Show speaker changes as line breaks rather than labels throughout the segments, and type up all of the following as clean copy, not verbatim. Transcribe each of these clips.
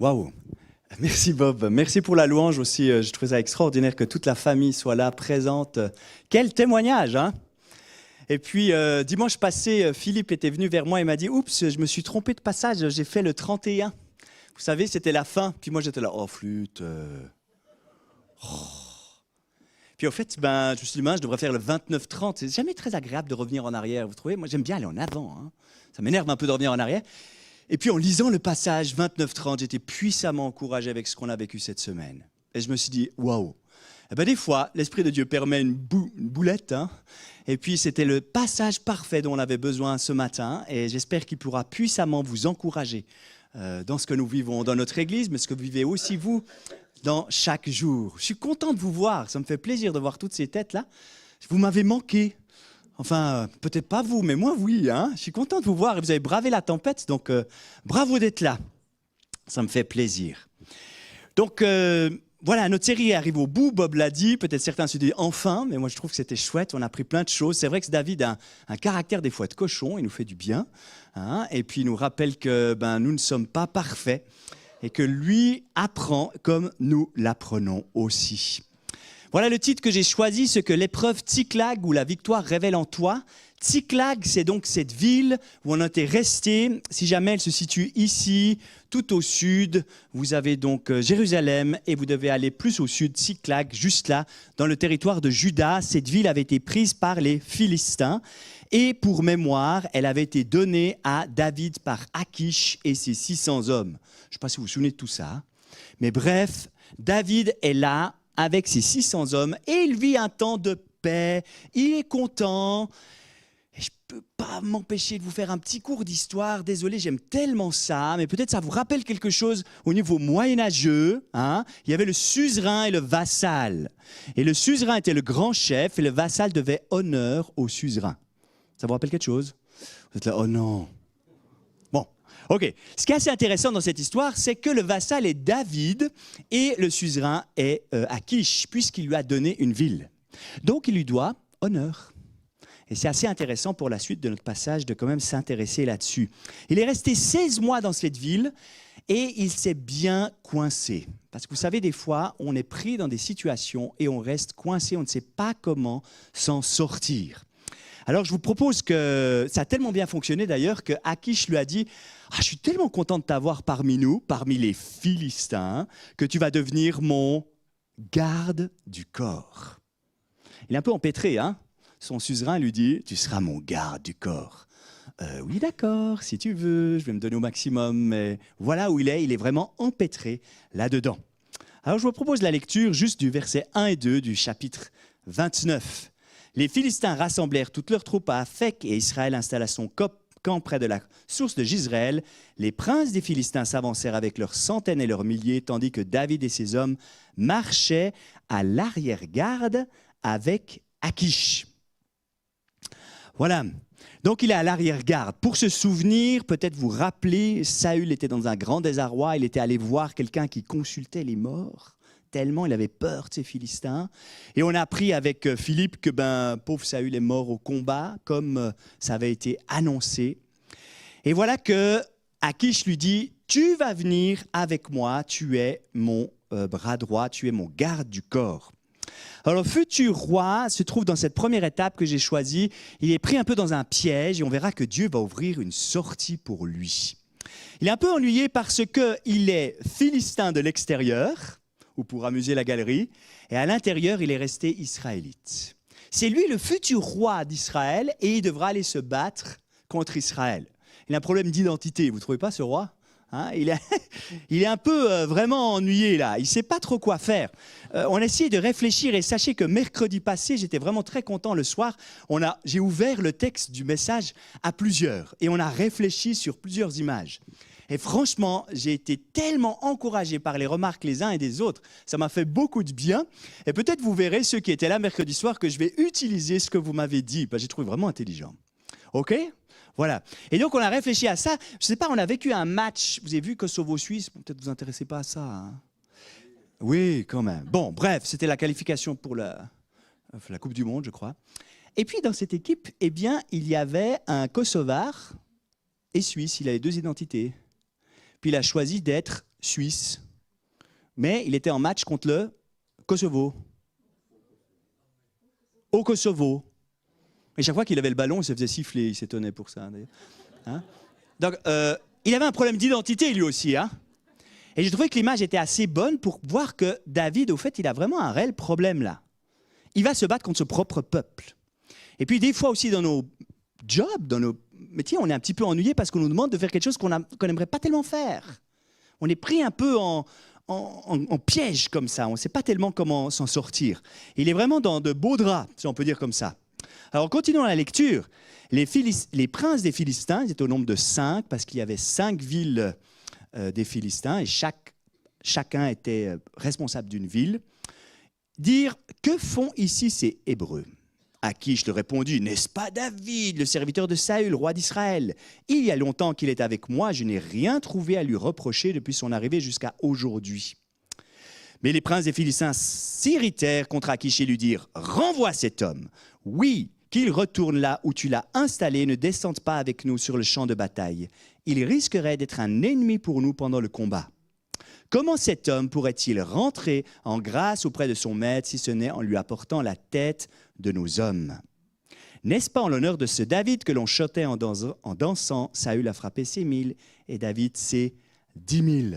Waouh! Merci Bob, merci pour la louange aussi. Je trouve ça extraordinaire que toute la famille soit là, présente. Quel témoignage, hein? Et puis dimanche passé, Philippe était venu vers moi et m'a dit « Oups, je me suis trompé de passage, j'ai fait le 31. » Vous savez, c'était la fin. Puis moi j'étais là « Oh flûte oh. » Puis au fait, je me suis dit « Je devrais faire le 29-30. » C'est jamais très agréable de revenir en arrière, vous trouvez? Moi j'aime bien aller en avant. Hein. Ça m'énerve un peu de revenir en arrière. Et puis en lisant le passage 29-30, j'étais puissamment encouragé avec ce qu'on a vécu cette semaine. Et je me suis dit, waouh! Eh bien, des fois, l'Esprit de Dieu permet une boulette. Hein, et puis c'était le passage parfait dont on avait besoin ce matin. Et j'espère qu'il pourra puissamment vous encourager dans ce que nous vivons dans notre Église, mais ce que vous vivez aussi vous dans chaque jour. Je suis content de vous voir. Ça me fait plaisir de voir toutes ces têtes-là. Vous m'avez manqué. Enfin, peut-être pas vous, mais moi, oui. Hein. Je suis content de vous voir et vous avez bravé la tempête, donc bravo d'être là. Ça me fait plaisir. Donc, voilà, notre série arrive au bout, Bob l'a dit. Peut-être certains se disent enfin, mais moi, je trouve que c'était chouette. On a appris plein de choses. C'est vrai que David a un caractère des fois de cochon. Il nous fait du bien. Hein, et puis, il nous rappelle que nous ne sommes pas parfaits et que lui apprend comme nous l'apprenons aussi. Voilà le titre que j'ai choisi, ce que l'épreuve Tsiklag ou la victoire révèle en toi. Tsiklag, c'est donc cette ville où on était resté. Si jamais elle se situe ici, tout au sud, vous avez donc Jérusalem et vous devez aller plus au sud, Tsiklag, juste là, dans le territoire de Juda. Cette ville avait été prise par les Philistins et pour mémoire, elle avait été donnée à David par Akish et ses 600 hommes. Je ne sais pas si vous vous souvenez de tout ça, mais bref, David est là avec ses 600 hommes, et il vit un temps de paix, il est content. Et je ne peux pas m'empêcher de vous faire un petit cours d'histoire, désolé, j'aime tellement ça, mais peut-être ça vous rappelle quelque chose au niveau moyenâgeux. Hein. Il y avait le suzerain et le vassal. Et le suzerain était le grand chef, et le vassal devait honneur au suzerain. Ça vous rappelle quelque chose? Vous êtes là, oh non. Bon. Ok, ce qui est assez intéressant dans cette histoire, c'est que le vassal est David et le suzerain est Akish, puisqu'il lui a donné une ville. Donc il lui doit honneur. Et c'est assez intéressant pour la suite de notre passage de quand même s'intéresser là-dessus. Il est resté 16 mois dans cette ville et il s'est bien coincé. Parce que vous savez, des fois, on est pris dans des situations et on reste coincé, on ne sait pas comment s'en sortir. Alors je vous propose que, ça a tellement bien fonctionné d'ailleurs, que Akish lui a dit « je suis tellement content de t'avoir parmi nous, parmi les Philistins, que tu vas devenir mon garde du corps. » Il est un peu empêtré, hein. Son suzerain lui dit « Tu seras mon garde du corps. » Oui, d'accord, si tu veux, je vais me donner au maximum, mais voilà où il est vraiment empêtré là-dedans. Alors je vous propose la lecture juste du verset 1 et 2 du chapitre 29. Les Philistins rassemblèrent toutes leurs troupes à Aphek et Israël installa son camp près de la source de Jizréel. Les princes des Philistins s'avancèrent avec leurs centaines et leurs milliers, tandis que David et ses hommes marchaient à l'arrière-garde avec Akish. Voilà. Donc il est à l'arrière-garde. Pour se souvenir, peut-être vous rappeler, Saül était dans un grand désarroi. Il était allé voir quelqu'un qui consultait les morts. Tellement il avait peur de ces Philistins. Et on a appris avec Philippe que pauvre Saül est mort au combat, comme ça avait été annoncé. Et voilà que Akish lui dit « Tu vas venir avec moi, tu es mon bras droit, tu es mon garde du corps. » Alors le futur roi se trouve dans cette première étape que j'ai choisie. Il est pris un peu dans un piège et on verra que Dieu va ouvrir une sortie pour lui. Il est un peu ennuyé parce qu'il est philistin de l'extérieur, ou pour amuser la galerie, et à l'intérieur, il est resté israélite. C'est lui le futur roi d'Israël et il devra aller se battre contre Israël. Il a un problème d'identité, vous ne trouvez pas ce roi? Hein, il est un peu vraiment ennuyé là, il ne sait pas trop quoi faire. On a essayé de réfléchir et sachez que mercredi passé, j'étais vraiment très content le soir. J'ai ouvert le texte du message à plusieurs et on a réfléchi sur plusieurs images. Et franchement, j'ai été tellement encouragé par les remarques les uns et des autres. Ça m'a fait beaucoup de bien. Et peut-être vous verrez, ceux qui étaient là mercredi soir, que je vais utiliser ce que vous m'avez dit. J'ai trouvé vraiment intelligent. OK ? Voilà. Et donc, on a réfléchi à ça. Je ne sais pas, on a vécu un match. Vous avez vu Kosovo-Suisse? Peut-être vous vous intéressez pas à ça. Hein? Oui, quand même. Bon, bref, c'était la qualification pour la Coupe du Monde, je crois. Et puis, dans cette équipe, eh bien, il y avait un Kosovar et Suisse. Il avait deux identités. Puis il a choisi d'être suisse, mais il était en match contre le Kosovo. Au Kosovo. Et chaque fois qu'il avait le ballon, il se faisait siffler, il s'étonnait pour ça, d'ailleurs. Hein? Donc, il avait un problème d'identité, lui aussi. Hein? Et j'ai trouvé que l'image était assez bonne pour voir que David, au fait, il a vraiment un réel problème là. Il va se battre contre son propre peuple. Et puis, des fois aussi, dans nos jobs, dans nos métiers, on est un petit peu ennuyé parce qu'on nous demande de faire quelque chose qu'on n'aimerait pas tellement faire. On est pris un peu en piège comme ça. On ne sait pas tellement comment s'en sortir. Il est vraiment dans de beaux draps, si on peut dire comme ça. Alors, continuons la lecture. Les princes des Philistins, ils étaient au nombre de 5, parce qu'il y avait 5 villes des Philistins, et chacun était responsable d'une ville, dirent « Que font ici ces Hébreux ?» Akish leur répondit « N'est-ce pas David, le serviteur de Saül, roi d'Israël? Il y a longtemps qu'il est avec moi, je n'ai rien trouvé à lui reprocher depuis son arrivée jusqu'à aujourd'hui. » Mais les princes des Philistins s'irritèrent contre Akish et lui dirent « Renvoie cet homme. Oui, qu'il retourne là où tu l'as installé, ne descende pas avec nous sur le champ de bataille. Il risquerait d'être un ennemi pour nous pendant le combat. Comment cet homme pourrait-il rentrer en grâce auprès de son maître si ce n'est en lui apportant la tête de nos hommes? N'est-ce pas en l'honneur de ce David que l'on chantait en dansant, Saül a frappé ses 1000 et David ses 10 000. »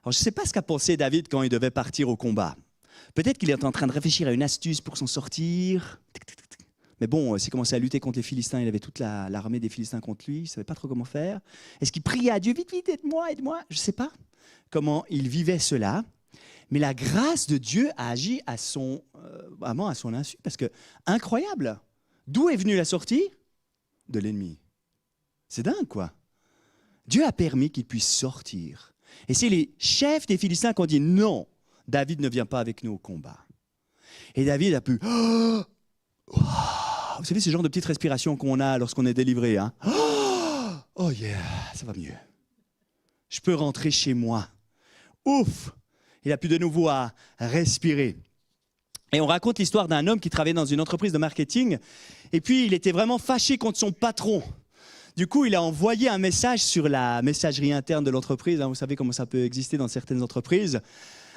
Alors, je ne sais pas ce qu'a pensé David quand il devait partir au combat. Peut-être qu'il est en train de réfléchir à une astuce pour s'en sortir. Mais bon, s'il commençait à lutter contre les Philistins, il avait toute l'armée des Philistins contre lui, il ne savait pas trop comment faire. Est-ce qu'il priait à Dieu, vite, vite, aide-moi, aide-moi? Je ne sais pas comment il vivait cela. Mais la grâce de Dieu a agi vraiment à son insu. Parce que, incroyable, d'où est venue la sortie? De l'ennemi. C'est dingue, quoi. Dieu a permis qu'il puisse sortir. Et c'est les chefs des Philistins qui ont dit non, David ne vient pas avec nous au combat. Et David a pu... Vous savez, ce genre de petite respiration qu'on a lorsqu'on est délivré. Hein? Oh yeah, ça va mieux. Je peux rentrer chez moi. Ouf! Il a pu de nouveau à respirer. Et on raconte l'histoire d'un homme qui travaillait dans une entreprise de marketing. Et puis, il était vraiment fâché contre son patron. Du coup, il a envoyé un message sur la messagerie interne de l'entreprise. Hein, vous savez comment ça peut exister dans certaines entreprises.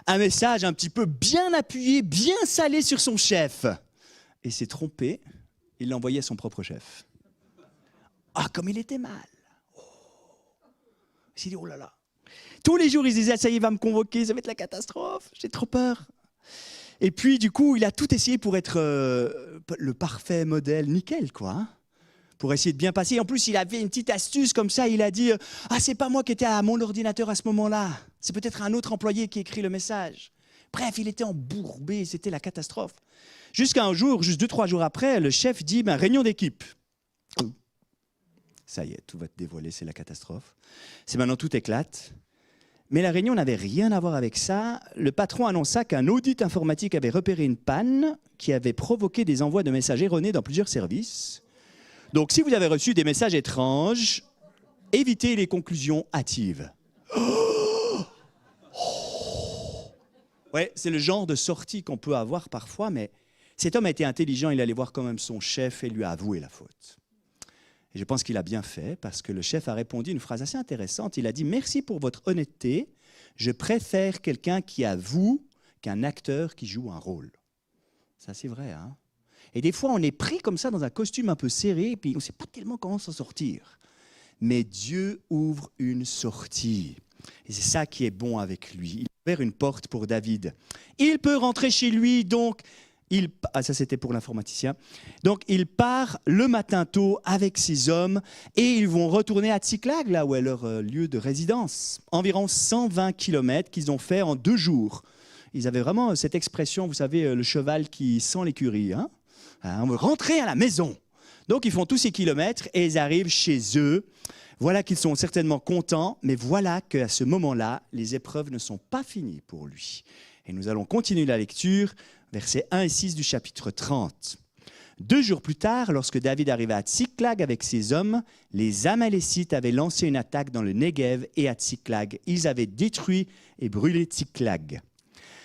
Un message un petit peu bien appuyé, bien salé sur son chef. Et s'est trompé, il l'a envoyé à son propre chef. Ah, comme il était mal. Oh. Il s'est dit, oh là là. Tous les jours, il se disait, ça y est, il va me convoquer, ça va être la catastrophe, j'ai trop peur. Et puis, du coup, il a tout essayé pour être le parfait modèle, nickel, quoi. Hein, pour essayer de bien passer. Et en plus, il avait une petite astuce comme ça, il a dit, ah, c'est pas moi qui étais à mon ordinateur à ce moment-là, c'est peut-être un autre employé qui écrit le message. Bref, il était embourbé, c'était la catastrophe. Jusqu'à un jour, juste 2-3 jours après, le chef dit, réunion d'équipe. Ça y est, tout va te dévoiler, c'est la catastrophe. C'est maintenant, tout éclate. Mais la réunion n'avait rien à voir avec ça. Le patron annonça qu'un audit informatique avait repéré une panne qui avait provoqué des envois de messages erronés dans plusieurs services. Donc, si vous avez reçu des messages étranges, évitez les conclusions hâtives. Ouais, c'est le genre de sortie qu'on peut avoir parfois, mais cet homme a été intelligent, il allait voir quand même son chef et lui a avoué la faute. Et je pense qu'il a bien fait, parce que le chef a répondu une phrase assez intéressante. Il a dit « Merci pour votre honnêteté, je préfère quelqu'un qui avoue qu'un acteur qui joue un rôle. » Ça, c'est vrai, hein? Et des fois, on est pris comme ça dans un costume un peu serré, et puis on ne sait pas tellement comment s'en sortir. Mais Dieu ouvre une sortie. Et c'est ça qui est bon avec lui. Il a ouvert une porte pour David. Il peut rentrer chez lui, donc... ça c'était pour l'informaticien. Donc il part le matin tôt avec ses hommes et ils vont retourner à Tsiklag, là où est leur lieu de résidence. Environ 120 km qu'ils ont fait en 2 jours. Ils avaient vraiment cette expression, vous savez, le cheval qui sent l'écurie. Hein? On veut rentrer à la maison. Donc ils font tous ces kilomètres et ils arrivent chez eux. Voilà qu'ils sont certainement contents, mais voilà qu'à ce moment-là, les épreuves ne sont pas finies pour lui. Et nous allons continuer la lecture. Versets 1 et 6 du chapitre 30. 2 jours plus tard, lorsque David arriva à Tsiklag avec ses hommes, les Amalécites avaient lancé une attaque dans le Negev et à Tsiklag. Ils avaient détruit et brûlé Tsiklag.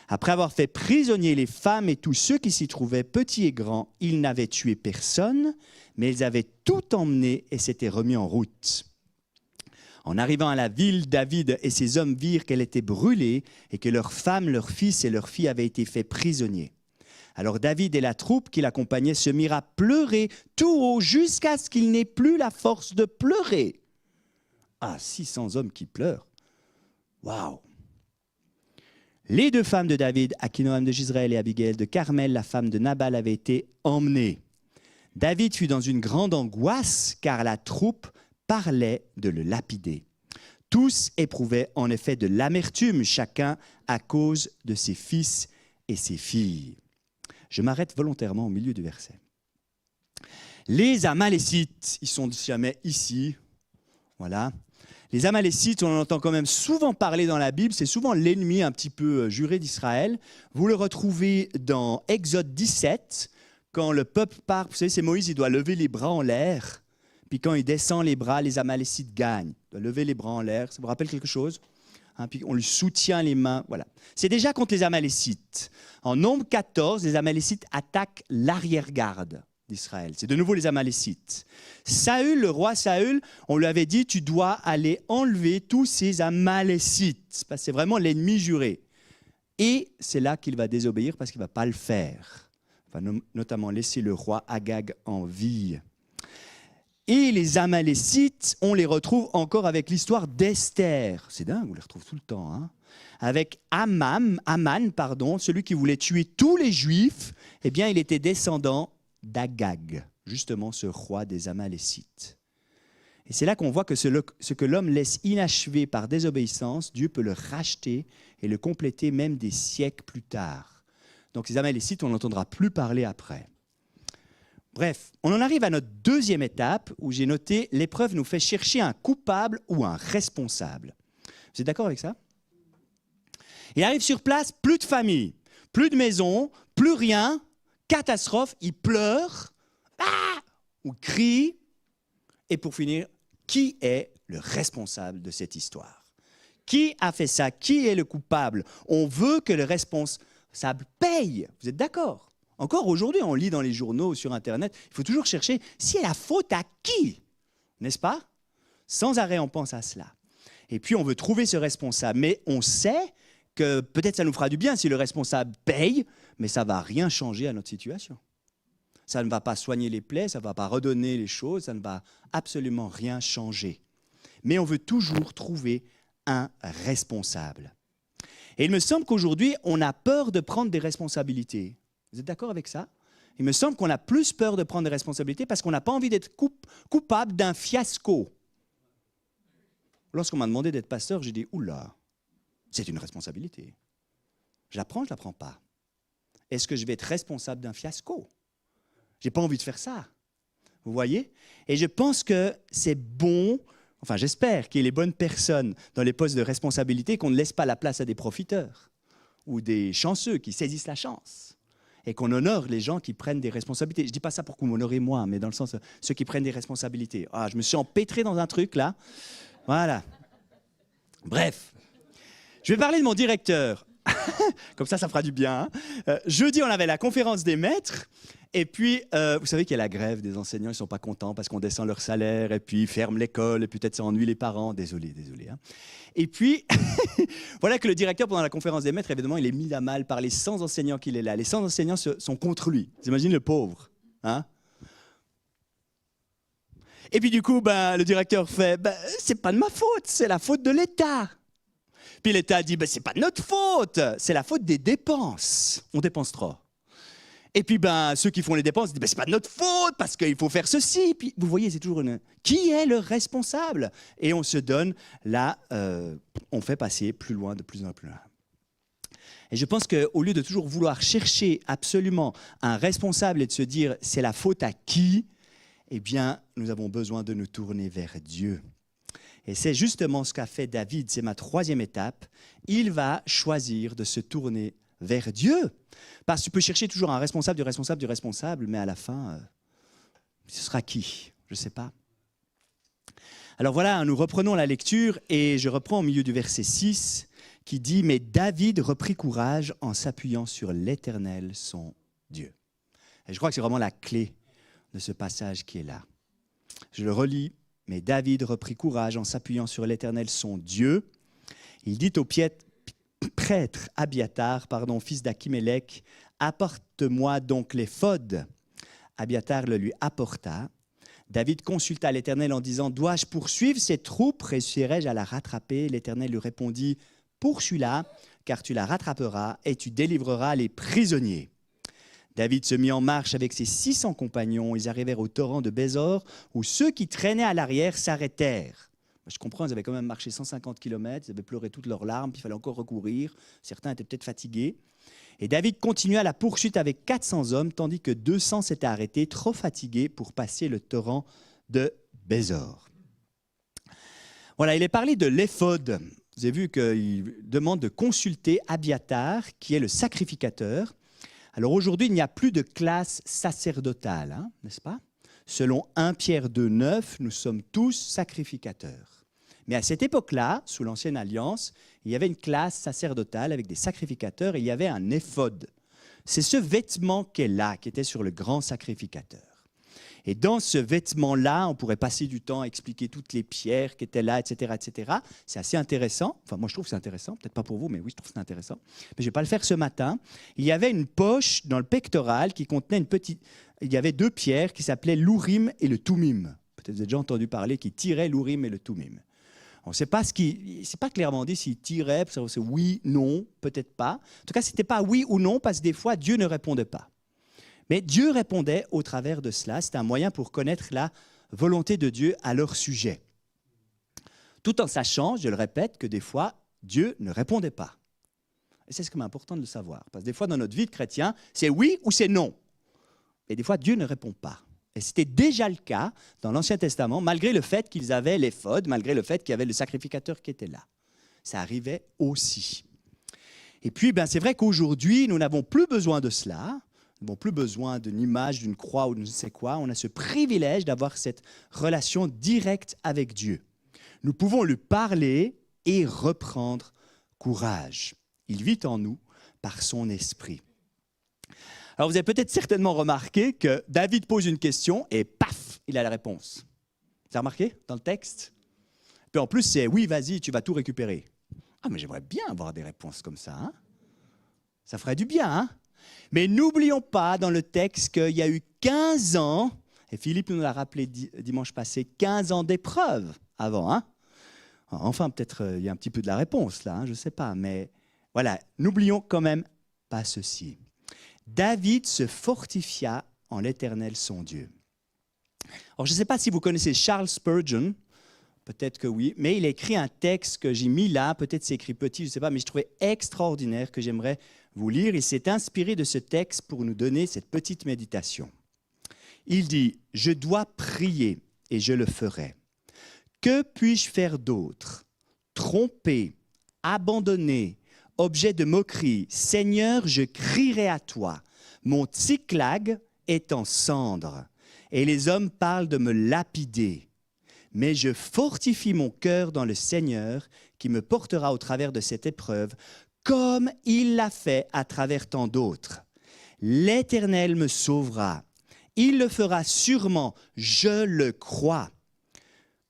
Après avoir fait prisonnier les femmes et tous ceux qui s'y trouvaient, petits et grands, ils n'avaient tué personne, mais ils avaient tout emmené et s'étaient remis en route. En arrivant à la ville, David et ses hommes virent qu'elle était brûlée et que leurs femmes, leurs fils et leurs filles avaient été faits prisonniers. Alors David et la troupe qui l'accompagnait se mirent à pleurer tout haut jusqu'à ce qu'ils n'aient plus la force de pleurer. Ah, 600 hommes qui pleurent. Waouh! Les 2 femmes de David, Akinoam de Jizréel et Abigail de Carmel, la femme de Nabal, avaient été emmenées. David fut dans une grande angoisse car la troupe parlait de le lapider. Tous éprouvaient en effet de l'amertume, chacun à cause de ses fils et ses filles. Je m'arrête volontairement au milieu du verset. Les Amalécites, ils sont jamais ici. Voilà. Les Amalécites, on en entend quand même souvent parler dans la Bible, c'est souvent l'ennemi un petit peu juré d'Israël. Vous le retrouvez dans Exode 17, quand le peuple part, vous savez, c'est Moïse, il doit lever les bras en l'air, puis quand il descend les bras, les Amalécites gagnent. Il doit lever les bras en l'air, ça vous rappelle quelque chose? Puis on lui soutient les mains, voilà. C'est déjà contre les Amalécites. En Nombre 14, les Amalécites attaquent l'arrière-garde d'Israël. C'est de nouveau les Amalécites. Saül, le roi Saül, on lui avait dit, tu dois aller enlever tous ces Amalécites, parce que c'est vraiment l'ennemi juré. Et c'est là qu'il va désobéir parce qu'il ne va pas le faire. Il va notamment laisser le roi Agag en vie. Et les Amalécites, on les retrouve encore avec l'histoire d'Esther. C'est dingue, on les retrouve tout le temps. Hein, avec Aman, celui qui voulait tuer tous les Juifs, eh bien, il était descendant d'Agag, justement ce roi des Amalécites. Et c'est là qu'on voit que ce que l'homme laisse inachevé par désobéissance, Dieu peut le racheter et le compléter même des siècles plus tard. Donc ces Amalécites, on n'entendra plus parler après. Bref, on en arrive à notre 2e étape où j'ai noté « L'épreuve nous fait chercher un coupable ou un responsable ». Vous êtes d'accord avec ça? Il arrive sur place, plus de famille, plus de maison, plus rien, catastrophe, il pleure, ou crie, et pour finir, qui est le responsable de cette histoire? Qui a fait ça? Qui est le coupable? On veut que le responsable paye. Vous êtes d'accord? Encore aujourd'hui, on lit dans les journaux, sur Internet, il faut toujours chercher si la faute à qui? N'est-ce pas? Sans arrêt, on pense à cela. Et puis, on veut trouver ce responsable. Mais on sait que peut-être ça nous fera du bien si le responsable paye, mais ça ne va rien changer à notre situation. Ça ne va pas soigner les plaies, ça ne va pas redonner les choses, ça ne va absolument rien changer. Mais on veut toujours trouver un responsable. Et il me semble qu'aujourd'hui, on a peur de prendre des responsabilités. Vous êtes d'accord avec ça? Il me semble qu'on a plus peur de prendre des responsabilités parce qu'on n'a pas envie d'être coupable d'un fiasco. Lorsqu'on m'a demandé d'être pasteur, j'ai dit « Oula, c'est une responsabilité. Je la prends, je ne la prends pas. Est-ce que je vais être responsable d'un fiasco? Je n'ai pas envie de faire ça. » Vous voyez? Et je pense que c'est bon, enfin j'espère qu'il y ait les bonnes personnes dans les postes de responsabilité, qu'on ne laisse pas la place à des profiteurs ou des chanceux qui saisissent la chance. Et qu'on honore les gens qui prennent des responsabilités. Je ne dis pas ça pour que vous m'honorez moi, mais dans le sens, ceux qui prennent des responsabilités. Ah, je me suis empêtré dans un truc là. Voilà. Bref, je vais parler de mon directeur. Comme ça fera du bien. Hein. Jeudi, on avait la conférence des maîtres. Et puis, vous savez qu'il y a la grève des enseignants. Ils ne sont pas contents parce qu'on descend leur salaire. Et puis, ils ferment l'école. Et peut-être ça ennuie les parents. Désolé. Hein. Et puis, voilà que le directeur, pendant la conférence des maîtres, évidemment, il est mis à mal par les 100 enseignants qu'il est là. Les 100 enseignants sont contre lui. Vous imaginez le pauvre. Hein? Et puis, du coup, le directeur fait c'est pas de ma faute, c'est la faute de l'État. Puis l'État dit c'est pas de notre faute, c'est la faute des dépenses. On dépense trop. Et puis, ceux qui font les dépenses disent c'est pas de notre faute parce qu'il faut faire ceci. Puis, vous voyez, c'est toujours qui est le responsable? Et on se donne, là, on fait passer plus loin, de plus en plus loin. Et je pense qu'au lieu de toujours vouloir chercher absolument un responsable et de se dire c'est la faute à qui, eh bien, nous avons besoin de nous tourner vers Dieu. Et c'est justement ce qu'a fait David, c'est ma 3e étape. Il va choisir de se tourner vers Dieu. Parce que tu peux chercher toujours un responsable, du responsable, mais à la fin, ce sera qui? Je ne sais pas. Alors voilà, nous reprenons la lecture et je reprends au milieu du verset 6 qui dit « Mais David reprit courage en s'appuyant sur l'Éternel, son Dieu. » Et je crois que c'est vraiment la clé de ce passage qui est là. Je le relis Mais David reprit courage en s'appuyant sur l'Éternel son Dieu. Il dit au prêtre Abiatar, fils d'Achimélec, « Apporte-moi donc l'éphod. » Abiatar le lui apporta. David consulta l'Éternel en disant, « Dois-je poursuivre ces troupes? Réussirai-je à la rattraper ?» L'Éternel lui répondit, « Poursuis-la, car tu la rattraperas et tu délivreras les prisonniers. » David se mit en marche avec ses 600 compagnons. Ils arrivèrent au torrent de Bésor, où ceux qui traînaient à l'arrière s'arrêtèrent. Je comprends, ils avaient quand même marché 150 km, ils avaient pleuré toutes leurs larmes, puis il fallait encore recourir. Certains étaient peut-être fatigués. Et David continua la poursuite avec 400 hommes, tandis que 200 s'étaient arrêtés, trop fatigués pour passer le torrent de Bésor. Voilà, il est parlé de l'éphod. Vous avez vu qu'il demande de consulter Abiatar, qui est le sacrificateur. Alors aujourd'hui, il n'y a plus de classe sacerdotale, n'est-ce pas? Selon 1 Pierre 2,9, nous sommes tous sacrificateurs. Mais à cette époque-là, sous l'Ancienne Alliance, il y avait une classe sacerdotale avec des sacrificateurs et il y avait un éphod. C'est ce vêtement qui est là, qui était sur le grand sacrificateur. Et dans ce vêtement-là, on pourrait passer du temps à expliquer toutes les pierres qui étaient là, etc., etc. C'est assez intéressant. Enfin, moi, je trouve que c'est intéressant. Peut-être pas pour vous, mais oui, je trouve que c'est intéressant. Mais je ne vais pas le faire ce matin. Il y avait une poche dans le pectoral qui contenait une petite... Il y avait 2 pierres qui s'appelaient l'Urim et le Thummim. Peut-être vous avez déjà entendu parler qui tiraient l'Urim et le Thummim. On ne sait pas c'est pas clairement dit s'il tirait, c'est oui, non, peut-être pas. En tout cas, ce n'était pas oui ou non, parce que des fois, Dieu ne répondait pas. Mais Dieu répondait au travers de cela. C'était un moyen pour connaître la volonté de Dieu à leur sujet. Tout en sachant, je le répète, que des fois, Dieu ne répondait pas. Et c'est ce qui est important de le savoir. Parce que des fois, dans notre vie de chrétien, c'est oui ou c'est non. Et des fois, Dieu ne répond pas. Et c'était déjà le cas dans l'Ancien Testament, malgré le fait qu'ils avaient l'éphod, malgré le fait qu'il y avait le sacrificateur qui était là. Ça arrivait aussi. Et puis, c'est vrai qu'aujourd'hui, nous n'avons plus besoin de cela. Nous n'avons plus besoin d'une image, d'une croix ou de je ne sais quoi. On a ce privilège d'avoir cette relation directe avec Dieu. Nous pouvons lui parler et reprendre courage. Il vit en nous par son esprit. Alors vous avez peut-être certainement remarqué que David pose une question et paf, il a la réponse. Vous avez remarqué dans le texte? Puis en plus, c'est oui, vas-y, tu vas tout récupérer. Ah, mais j'aimerais bien avoir des réponses comme ça. Hein? Ça ferait du bien, hein? Mais n'oublions pas dans le texte qu'il y a eu 15 ans, et Philippe nous l'a rappelé dimanche passé, 15 ans d'épreuve avant. Hein? Enfin, peut-être il y a un petit peu de la réponse là, je ne sais pas. Mais voilà, n'oublions quand même pas ceci. David se fortifia en l'Éternel son Dieu. Alors, je ne sais pas si vous connaissez Charles Spurgeon, peut-être que oui, mais il a écrit un texte que j'ai mis là, peut-être c'est écrit petit, je ne sais pas, mais je trouvais extraordinaire, que j'aimerais vous lire. Il s'est inspiré de ce texte pour nous donner cette petite méditation. Il dit, « Je dois prier et je le ferai. Que puis-je faire d'autre? Tromper, abandonner, objet de moquerie. Seigneur, je crierai à toi. Mon Tsiklag est en cendres, et les hommes parlent de me lapider. Mais je fortifie mon cœur dans le Seigneur, qui me portera au travers de cette épreuve, comme il l'a fait à travers tant d'autres. L'Éternel me sauvera. Il le fera sûrement, je le crois.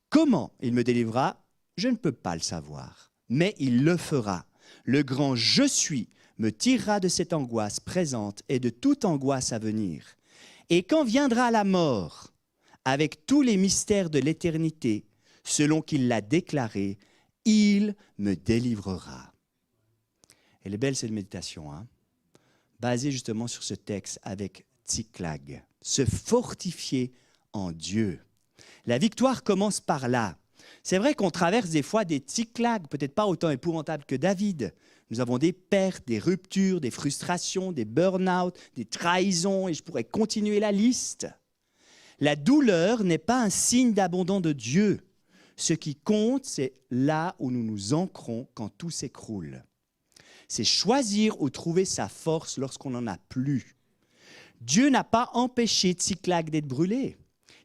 Comment il me délivrera? Je ne peux pas le savoir, mais il le fera. Le grand « Je suis » me tirera de cette angoisse présente et de toute angoisse à venir. Et quand viendra la mort, avec tous les mystères de l'éternité, selon qu'il l'a déclaré, il me délivrera. Elle est belle cette méditation, hein? Basée justement sur ce texte avec Tsiklag. Se fortifier en Dieu. La victoire commence par là. C'est vrai qu'on traverse des fois des Tsiklag, peut-être pas autant épouvantables que David. Nous avons des pertes, des ruptures, des frustrations, des burn-out, des trahisons, et je pourrais continuer la liste. La douleur n'est pas un signe d'abandon de Dieu. Ce qui compte, c'est là où nous nous ancrons quand tout s'écroule. C'est choisir ou trouver sa force lorsqu'on n'en a plus. Dieu n'a pas empêché Tsiklag d'être brûlé.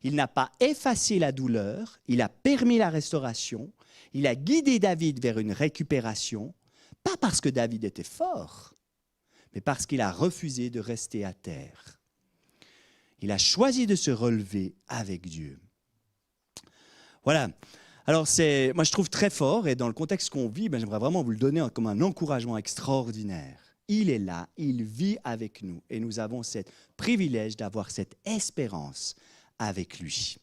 Il n'a pas effacé la douleur, il a permis la restauration, il a guidé David vers une récupération, pas parce que David était fort, mais parce qu'il a refusé de rester à terre. Il a choisi de se relever avec Dieu. Voilà. Alors, moi, je trouve très fort, et dans le contexte qu'on vit, j'aimerais vraiment vous le donner comme un encouragement extraordinaire. Il est là, il vit avec nous, et nous avons ce privilège d'avoir cette espérance avec lui.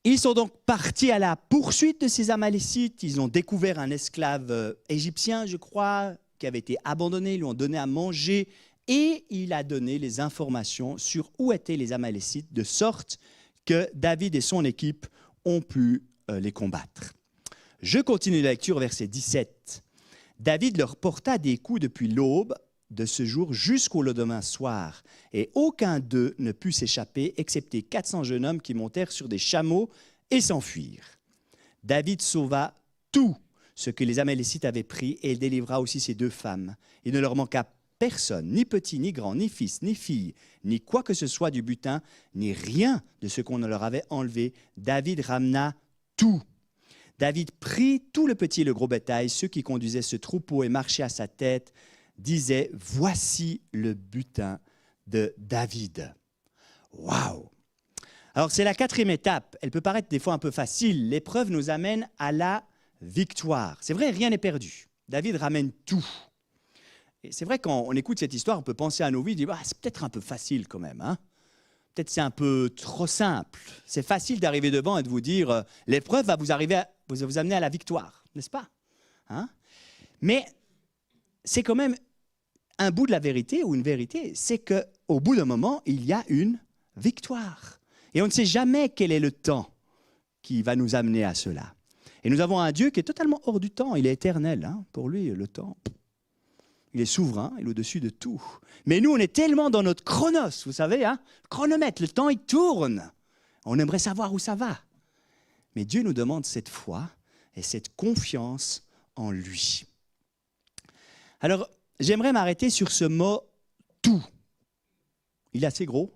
Ils sont donc partis à la poursuite de ces Amalécites. Ils ont découvert un esclave égyptien, je crois, qui avait été abandonné. Ils lui ont donné à manger et il a donné les informations sur où étaient les Amalécites, de sorte que David et son équipe ont pu les combattre. Je continue la lecture, verset 17. David leur porta des coups depuis l'aube de ce jour jusqu'au lendemain soir, et aucun d'eux ne put s'échapper, excepté 400 jeunes hommes qui montèrent sur des chameaux et s'enfuirent. David sauva tout ce que les Amalécites avaient pris, et il délivra aussi ses 2 femmes. Il ne leur manqua personne, ni petit, ni grand, ni fils, ni fille, ni quoi que ce soit du butin, ni rien de ce qu'on leur avait enlevé. David ramena tout. David prit tout le petit et le gros bétail, ceux qui conduisaient ce troupeau et marchaient à sa tête, disaient « Voici le butin de David ». Waouh! Alors c'est la 4e étape. Elle peut paraître des fois un peu facile. L'épreuve nous amène à la victoire. C'est vrai, rien n'est perdu. David ramène tout. Et c'est vrai, quand on écoute cette histoire, on peut penser à nos vies, dire c'est peut-être un peu facile quand même. Hein? Peut-être c'est un peu trop simple. C'est facile d'arriver devant et de vous dire l'épreuve va vous amener à la victoire, n'est-ce pas? Hein? Mais c'est quand même un bout de la vérité, ou une vérité, c'est qu'au bout d'un moment, il y a une victoire. Et on ne sait jamais quel est le temps qui va nous amener à cela. Et nous avons un Dieu qui est totalement hors du temps, il est éternel. Hein? Pour lui, le temps, il est souverain, il est au-dessus de tout. Mais nous, on est tellement dans notre chronos, vous savez, hein? Chronomètre, le temps, il tourne. On aimerait savoir où ça va. Mais Dieu nous demande cette foi et cette confiance en lui. Alors, j'aimerais m'arrêter sur ce mot « tout ». Il est assez gros.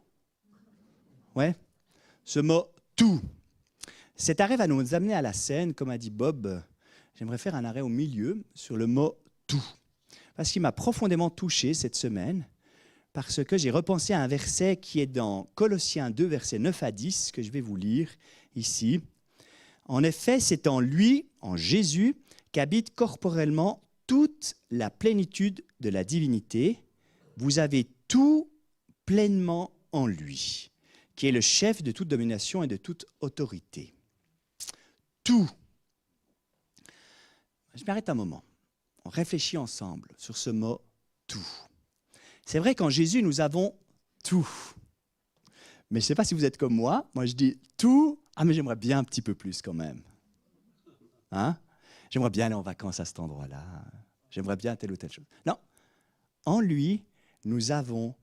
Ouais. Ce mot « tout ». Cet arrêt va nous amener à la scène, comme a dit Bob. J'aimerais faire un arrêt au milieu sur le mot « tout ». Parce qu'il m'a profondément touché cette semaine, parce que j'ai repensé à un verset qui est dans Colossiens 2, versets 9 à 10, que je vais vous lire ici. En effet, c'est en lui, en Jésus, qu'habite corporellement toute la plénitude de la divinité. Vous avez tout pleinement en lui, qui est le chef de toute domination et de toute autorité. Tout. Je m'arrête un moment. On réfléchit ensemble sur ce mot « tout ». C'est vrai qu'en Jésus, nous avons tout. Mais je ne sais pas si vous êtes comme moi. Moi, je dis tout. Ah, mais j'aimerais bien un petit peu plus quand même. Hein? J'aimerais bien aller en vacances à cet endroit-là. J'aimerais bien telle ou telle chose. Non. En lui, nous avons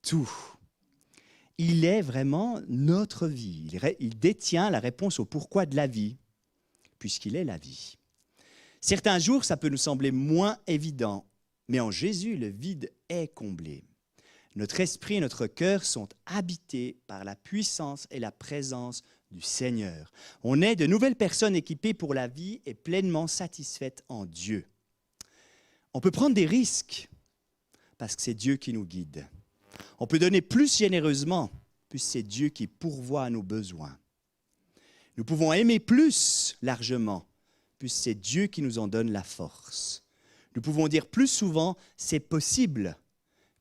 tout. Il est vraiment notre vie. Il détient la réponse au pourquoi de la vie, puisqu'il est la vie. Certains jours, ça peut nous sembler moins évident, mais en Jésus, le vide est comblé. Notre esprit et notre cœur sont habités par la puissance et la présence du Seigneur. On est de nouvelles personnes équipées pour la vie et pleinement satisfaites en Dieu. On peut prendre des risques parce que c'est Dieu qui nous guide. On peut donner plus généreusement puisque c'est Dieu qui pourvoit à nos besoins. Nous pouvons aimer plus largement puisque c'est Dieu qui nous en donne la force. Nous pouvons dire plus souvent « c'est possible »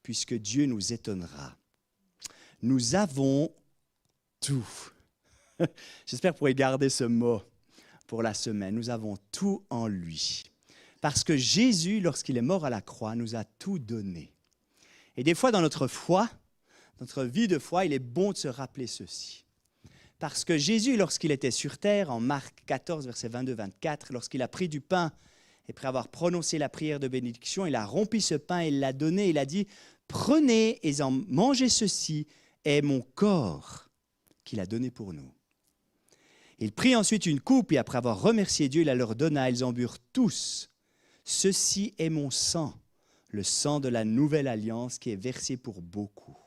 puisque Dieu nous étonnera. Nous avons tout. J'espère que vous pourrez garder ce mot pour la semaine. Nous avons tout en lui. Parce que Jésus, lorsqu'il est mort à la croix, nous a tout donné. Et des fois, dans notre foi, notre vie de foi, il est bon de se rappeler ceci. Parce que Jésus, lorsqu'il était sur terre, en Marc 14, versets 22-24, lorsqu'il a pris du pain, et après avoir prononcé la prière de bénédiction, il a rompu ce pain et il l'a donné. Il a dit « Prenez et en mangez ceci, est mon corps qu'il a donné pour nous. » Il prit ensuite une coupe et après avoir remercié Dieu, il la leur donna. Ils en burent tous. « Ceci est mon sang, le sang de la nouvelle alliance qui est versé pour beaucoup. »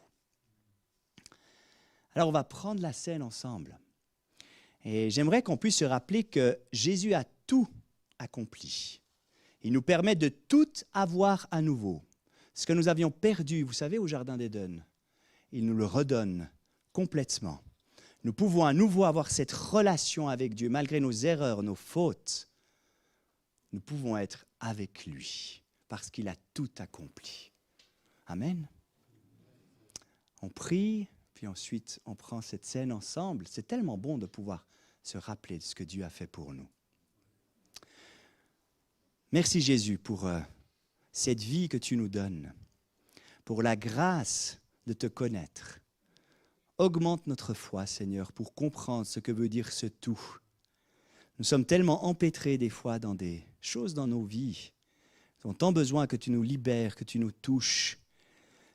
Alors on va prendre la scène ensemble. Et j'aimerais qu'on puisse se rappeler que Jésus a tout accompli. Il nous permet de tout avoir à nouveau. Ce que nous avions perdu, vous savez, au Jardin d'Éden, il nous le redonne complètement. nous pouvons à nouveau avoir cette relation avec Dieu, malgré nos erreurs, nos fautes. Nous pouvons être avec lui, parce qu'il a tout accompli. Amen. On prie, puis ensuite on prend cette scène ensemble. C'est tellement bon de pouvoir se rappeler de ce que Dieu a fait pour nous. Merci Jésus pour cette vie que tu nous donnes, pour la grâce de te connaître. Augmente notre foi, Seigneur, pour comprendre ce que veut dire ce tout. Nous sommes tellement empêtrés des fois dans des choses dans nos vies. Nous avons tant besoin que tu nous libères, que tu nous touches,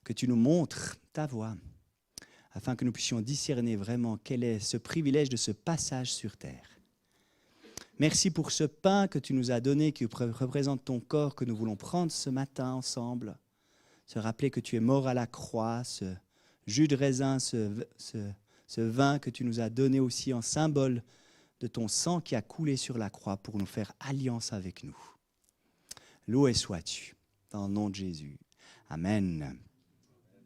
que tu nous montres ta voie, afin que nous puissions discerner vraiment quel est ce privilège de ce passage sur terre. Merci pour ce pain que tu nous as donné, qui représente ton corps, que nous voulons prendre ce matin ensemble. Se rappeler que tu es mort à la croix, ce jus de raisin, ce vin que tu nous as donné aussi en symbole de ton sang qui a coulé sur la croix pour nous faire alliance avec nous. Loué sois-tu, dans le nom de Jésus. Amen.